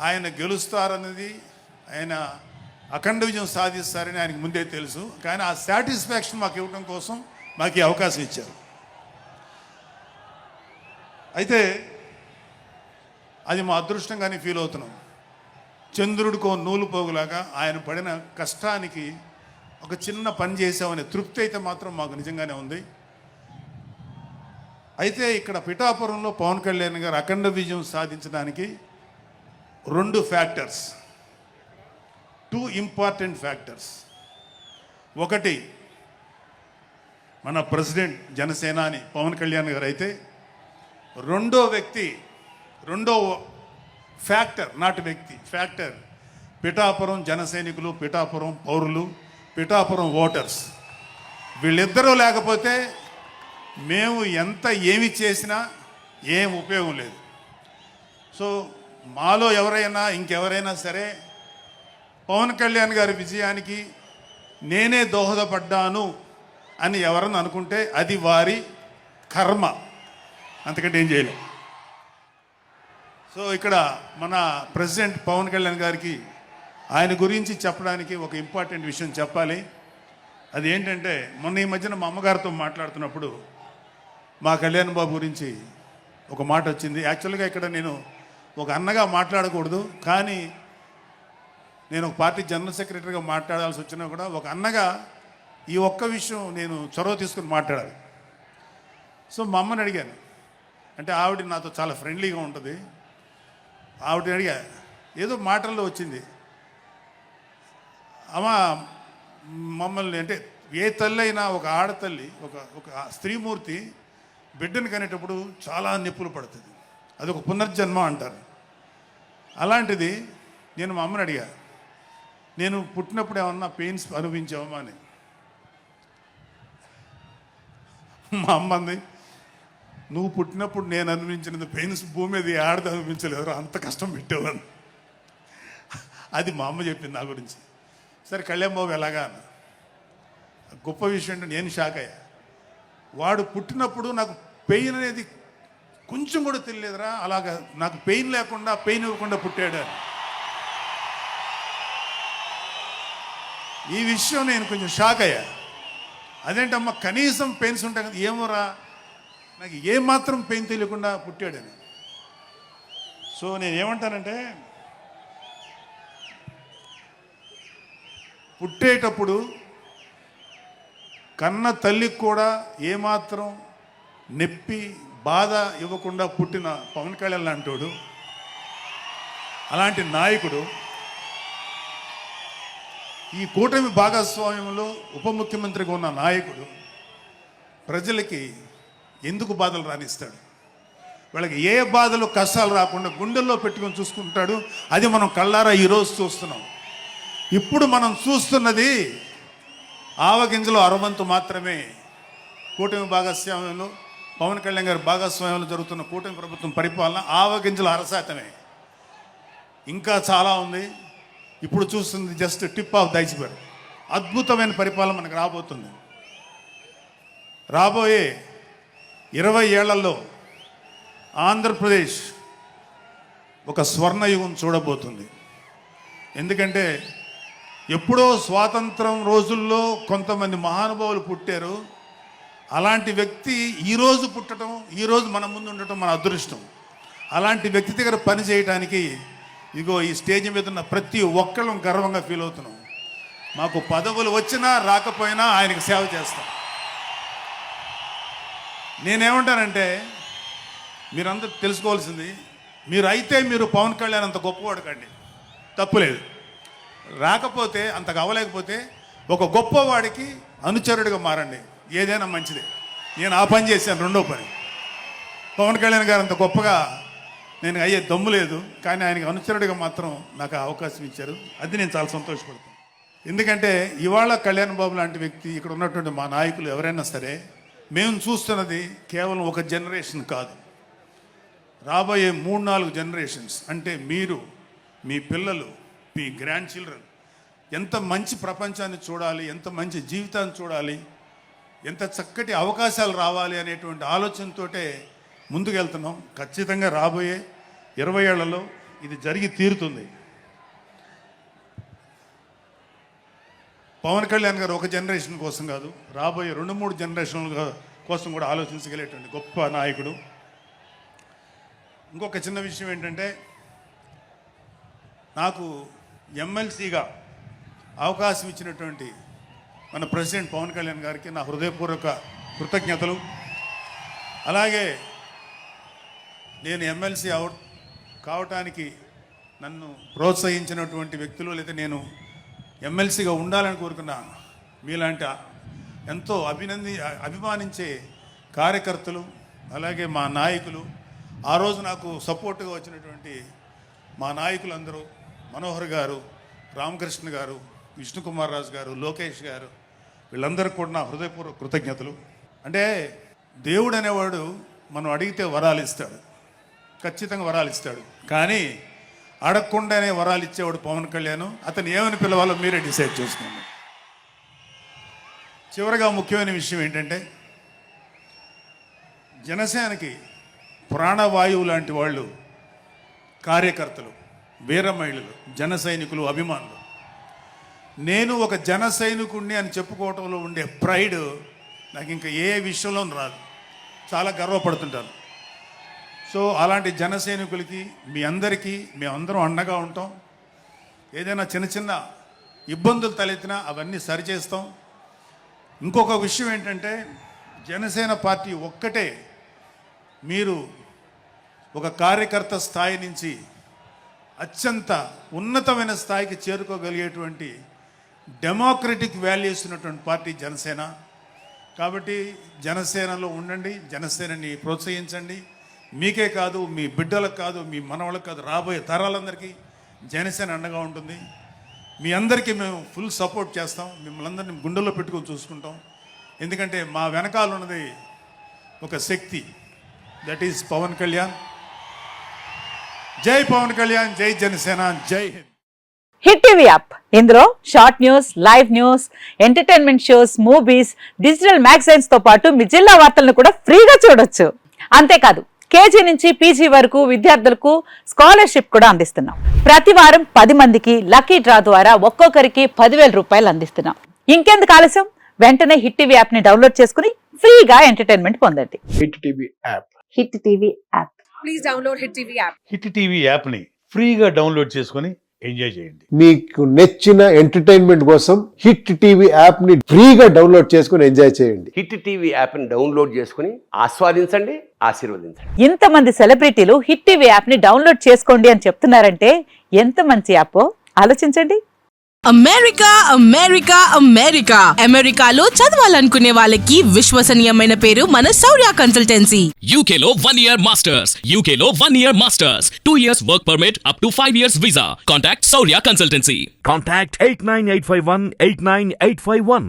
ఆయన గెలుస్తారన్నది, ఆయన అఖండ విజయం సాధిస్తారని ఆయనకు ముందే తెలుసు. కానీ ఆ సాటిస్ఫాక్షన్ మాకు ఇవ్వడం కోసం మాకు ఈ అవకాశం ఇచ్చారు. అయితే అది మా అదృష్టంగానే ఫీల్ అవుతున్నాం. చంద్రుడికో నూలు పోగులాగా ఆయన పడిన కష్టానికి ఒక చిన్న పని చేసామనే తృప్తి అయితే మాత్రం మాకు నిజంగానే ఉంది. అయితే ఇక్కడ పిఠాపురంలో పవన్ కళ్యాణ్ గారు అఖండ విజయం సాధించడానికి 2 ఫ్యాక్టర్స్, 2 ఇంపార్టెంట్ ఫ్యాక్టర్స్. ఒకటి మన ప్రెసిడెంట్ జనసేనాని పవన్ కళ్యాణ్ గారు అయితే, రెండో ఫ్యాక్టర్, నాటి వ్యక్తి ఫ్యాక్టర్ పిఠాపురం జన సైనికులు, పిఠాపురం పౌరులు, పిఠాపురం ఓటర్స్. వీళ్ళిద్దరూ లేకపోతే మేము ఏమి చేసినా ఏం ఉపయోగం లేదు. సో మాలో ఎవరైనా ఇంకెవరైనా సరే పవన్ కళ్యాణ్ గారి విజయానికి నేనే దోహదపడ్డాను అని ఎవరన్నా అనుకుంటే అది వారి కర్మ, అంతకంటే ఏం చేయలేం. సో ఇక్కడ మన ప్రెసిడెంట్ పవన్ కళ్యాణ్ గారికి ఆయన గురించి చెప్పడానికి ఒక ఇంపార్టెంట్ విషయం చెప్పాలి. అది ఏంటంటే, మొన్న ఈ మధ్యన మా అమ్మగారితో మాట్లాడుతున్నప్పుడు మా కళ్యాణ్ బాబు గురించి ఒక మాట వచ్చింది. యాక్చువల్గా ఇక్కడ నేను ఒక అన్నగా మాట్లాడకూడదు, కానీ నేను ఒక పార్టీ జనరల్ సెక్రటరీగా మాట్లాడాల్సి వచ్చినా కూడా ఒక అన్నగా ఈ ఒక్క విషయం నేను చొరవ తీసుకుని మాట్లాడాలి. సో మా అమ్మని అడిగాను, అంటే ఆవిడ నాతో చాలా ఫ్రెండ్లీగా ఉంటుంది. ఆవిడని అడిగా, ఏదో మాటల్లో వచ్చింది, అమ్మ మమ్మల్ని, అంటే ఏ తల్లి అయినా ఒక ఆడతల్లి, ఒక స్త్రీమూర్తి బిడ్డను కనేటప్పుడు చాలా నొప్పులు పడుతుంది, అది ఒక పునర్జన్మ అంటారు. అలాంటిది నేను మా అమ్మని అడిగా, నేను పుట్టినప్పుడు ఏమన్నా పెయిన్స్ అనుభవించావమ్మా అని. మా అమ్మ అంది, నువ్వు పుట్టినప్పుడు నేను అనుభవించిన పెయిన్స్ భూమి మీద ఆడది అనుభవించలేదు, అంత కష్టం పెట్టేవాళ్ళు. అది మా అమ్మ చెప్పింది నా గురించి. సరే కళ్యాణ్ బాబు ఎలాగా అన్న. గొప్ప విషయం అంటే నేను షాక్ అయ్యా. వాడు పుట్టినప్పుడు నాకు పెయిన్ అనేది కొంచెం కూడా తెలియదురా, అలాగా నాకు పెయిన్ లేకుండా, పెయిన్ ఇవ్వకుండా పుట్టాడు. ఈ విషయం నేను కొంచెం షాక్ అయ్యా. అదేంటమ్మా కనీసం పెయిన్స్ ఉంటాయి కదా, ఏమోరా నాకు ఏమాత్రం పెయిన్ తెలియకుండా పుట్టాడని. సో నేను ఏమంటానంటే, పుట్టేటప్పుడు కన్న తల్లికి కూడా ఏమాత్రం నొప్పి బాధ ఇవ్వకుండా పుట్టిన పవన్ కళ్యాణ్ లాంటోడు, అలాంటి నాయకుడు ఈ కూటమి భాగస్వామ్యంలో ఉప ముఖ్యమంత్రిగా ఉన్న నాయకుడు ప్రజలకి ఎందుకు బాధలు రానిస్తాడు? వాళ్ళకి ఏ బాధలు కష్టాలు రాకుండా గుండెల్లో పెట్టుకొని చూసుకుంటాడు. అది మనం కళ్ళారా ఈరోజు చూస్తున్నాం. ఇప్పుడు మనం చూస్తున్నది ఆవగింజలో అరవంతు మాత్రమే. కూటమి భాగస్వామ్యంలో పవన్ కళ్యాణ్ గారి భాగస్వామ్యంలో జరుగుతున్న కూటమి ప్రభుత్వం పరిపాలన ఆవగింజల అరశాతమే. ఇంకా చాలా ఉంది. ఇప్పుడు చూస్తుంది just tip of the iceberg. అద్భుతమైన పరిపాలన మనకు రాబోతుంది. రాబోయే 20 ఏళ్లలో ఆంధ్రప్రదేశ్ ఒక స్వర్ణయుగం చూడబోతుంది. ఎందుకంటే ఎప్పుడో స్వాతంత్రం రోజుల్లో కొంతమంది మహానుభావులు పుట్టారు. అలాంటి వ్యక్తి ఈరోజు పుట్టడం, ఈరోజు మన ముందు ఉండటం మన అదృష్టం. అలాంటి వ్యక్తి దగ్గర పని చేయడానికి ఇగో ఈ స్టేజ్ మీద ఉన్న ప్రతి ఒక్కళ్ళం గర్వంగా ఫీల్ అవుతున్నాం. మాకు పదవులు వచ్చినా రాకపోయినా ఆయనకు సేవ చేస్తాం. నేనేమంటానంటే, మీరందరూ తెలుసుకోవాల్సింది, మీరు పవన్ కళ్యాణ్ అంత గొప్పవాడు కండి, తప్పులేదు. రాకపోతే అంతగా అవ్వలేకపోతే ఒక గొప్పవాడికి అనుచరుడిగా మారండి, ఏదైనా మంచిదే. నేను ఆ పని చేశాను. రెండో పని, పవన్ కళ్యాణ్ గారు అంత గొప్పగా నేను అయ్యే దమ్ము లేదు, కానీ ఆయనకి అనుచరుడిగా మాత్రం నాకు అవకాశం ఇచ్చారు. అది నేను చాలా సంతోషపడతాను. ఎందుకంటే ఇవాళ కళ్యాణ్ బాబు లాంటి వ్యక్తి, ఇక్కడ ఉన్నటువంటి మా నాయకులు ఎవరైనా సరే, మేము చూస్తున్నది కేవలం ఒక జనరేషన్ కాదు, రాబోయే 3-4 జనరేషన్స్. అంటే మీరు, మీ పిల్లలు, మీ గ్రాండ్ చిల్డ్రన్ ఎంత మంచి ప్రపంచాన్ని చూడాలి, ఎంత మంచి జీవితాన్ని చూడాలి, ఎంత చక్కటి అవకాశాలు రావాలి అనేటువంటి ఆలోచనతోటే ముందుకెళ్తున్నాం. ఖచ్చితంగా రాబోయే 20 ఏళ్లలో ఇది జరిగి తీరుతుంది. పవన్ కళ్యాణ్ గారు ఒక జనరేషన్ కోసం కాదు, రాబోయే 2-3 జనరేషన్ల కోసం కూడా ఆలోచించగలిగేటువంటి గొప్ప నాయకుడు. ఇంకొక చిన్న విషయం ఏంటంటే, నాకు ఎమ్మెల్సీగా అవకాశం ఇచ్చినటువంటి మన ప్రెసిడెంట్ పవన్ కళ్యాణ్ గారికి నా హృదయపూర్వక కృతజ్ఞతలు. అలాగే నేను ఎమ్మెల్సీ కావటానికి నన్ను ప్రోత్సహించినటువంటి వ్యక్తులు, లేదా నేను ఎమ్మెల్సీగా ఉండాలని కోరుకున్న మీలాంటి ఎంతో అభిమానించే కార్యకర్తలు, అలాగే మా నాయకులు, ఆ రోజు నాకు సపోర్ట్గా వచ్చినటువంటి మా నాయకులందరూ, మనోహర్ గారు, రామకృష్ణ గారు, విష్ణుకుమార్ రాజు గారు, లోకేష్ గారు, వీళ్ళందరికీ కూడా నా హృదయపూర్వక కృతజ్ఞతలు. అంటే దేవుడు అనేవాడు మనం అడిగితే వరాలు ఇస్తాడు, ఖచ్చితంగా వరాలు ఇస్తాడు. కానీ అడగకుండానే వరాలు ఇచ్చేవాడు పవన్ కళ్యాణ్. అతను ఏమని పిలవాలో మీరే డిసైడ్ చేసుకోండి. చివరగా ముఖ్యమైన విషయం ఏంటంటే, జనసేనకి ప్రాణవాయువు లాంటి వాళ్ళు కార్యకర్తలు, వీర మహిళలు, జన సైనికులు, అభిమానులు. నేను ఒక జన సైనికుడిని అని చెప్పుకోవటంలో ఉండే ప్రైడ్ నాకు ఇంకా ఏ విషయంలో రాదు. చాలా గర్వపడుతుంటాను. సో అలాంటి జన సైనికులకి మీ అందరికీ మేమందరం అండగా ఉంటాం. ఏదైనా చిన్న చిన్న ఇబ్బందులు తలెత్తినా అవన్నీ సరిచేస్తాం. ఇంకొక విషయం ఏంటంటే, జనసేన పార్టీ ఒక్కటే మీరు ఒక కార్యకర్త స్థాయి నుంచి అత్యంత ఉన్నతమైన స్థాయికి చేరుకోగలిగేటువంటి డెమోక్రటిక్ వాల్యూస్ ఉన్నటువంటి పార్టీ జనసేన. కాబట్టి జనసేనలో ఉండండి, జనసేనని ప్రోత్సహించండి. మీకే కాదు, మీ బిడ్డలకు కాదు, మీ మనవలకు కాదు, రాబోయే తరాలందరికీ జనసేన అండగా ఉంటుంది. మీ అందరికీ మేము ఫుల్ సపోర్ట్ చేస్తాం. మిమ్మల్ని అందరినీ గుండెల్లో పెట్టుకొని చూసుకుంటాం. ఎందుకంటే మా వెనకాల ఉన్నది ఒక శక్తి, దట్ ఈస్ పవన్ కళ్యాణ్. జై పవన్ కళ్యాణ్, జై జనసేన, జై హింద్. హిట్ టీవీ యాప్, ఇందులో short news, live news, entertainment shows, movies, digital magazines తో పాటు మీ జిల్లా వార్తలను కూడా ఫ్రీగా చూడొచ్చు. అంతేకాదు, కేజీ నుంచి పీజీ వరకు విద్యార్థులకు స్కాలర్షిప్ కూడా అందిస్తున్నాం. ప్రతి వారం 10 మందికి లక్కీ డ్రా ద్వారా ఒక్కొక్కరికి 10,000 రూపాయలు అందిస్తున్నాం. ఇంకెందుకు ఆలస్యం, వెంటనే హిట్ టీవీ యాప్ ని డౌన్లోడ్ చేసుకుని ఫ్రీగా ఎంటర్టైన్మెంట్ పొందండి. Hit TV app. Hit TV app. Please download hit TV app. Hit TV యాప్ని ఫ్రీగా డౌన్లోడ్ చేసుకొని ఎంజాయ్ చేయండి. మీకు నచ్చిన ఎంటర్టైన్మెంట్ కోసం హిట్ టీవీ యాప్ ని ఫ్రీగా డౌన్లోడ్ చేసుకొని ఎంజాయ్ చేయండి. హిట్ టీవీ యాప్ని డౌన్లోడ్ చేసుకుని ఆస్వాదించండి, ఆశీర్వదించండి. ఇంతమంది సెలబ్రిటీలు హిట్ టీవీ యాప్ ని డౌన్లోడ్ చేసుకోండి అని చెప్తున్నారంటే ఎంత మంచి యాప్ ఆలోచించండి. అమెరికా అమెరికా అమెరికా అమెరికాలో చదవాలనుకునే వాళ్ళకి విశ్వసనీయమైన పేరు మన శౌర్య కన్సల్టెన్సీ. UK లో 1 year masters, UK లో 1 year masters, 2 years work permit up to 5 years visa. Contact Saurya Consultancy. Contact 89851 89851.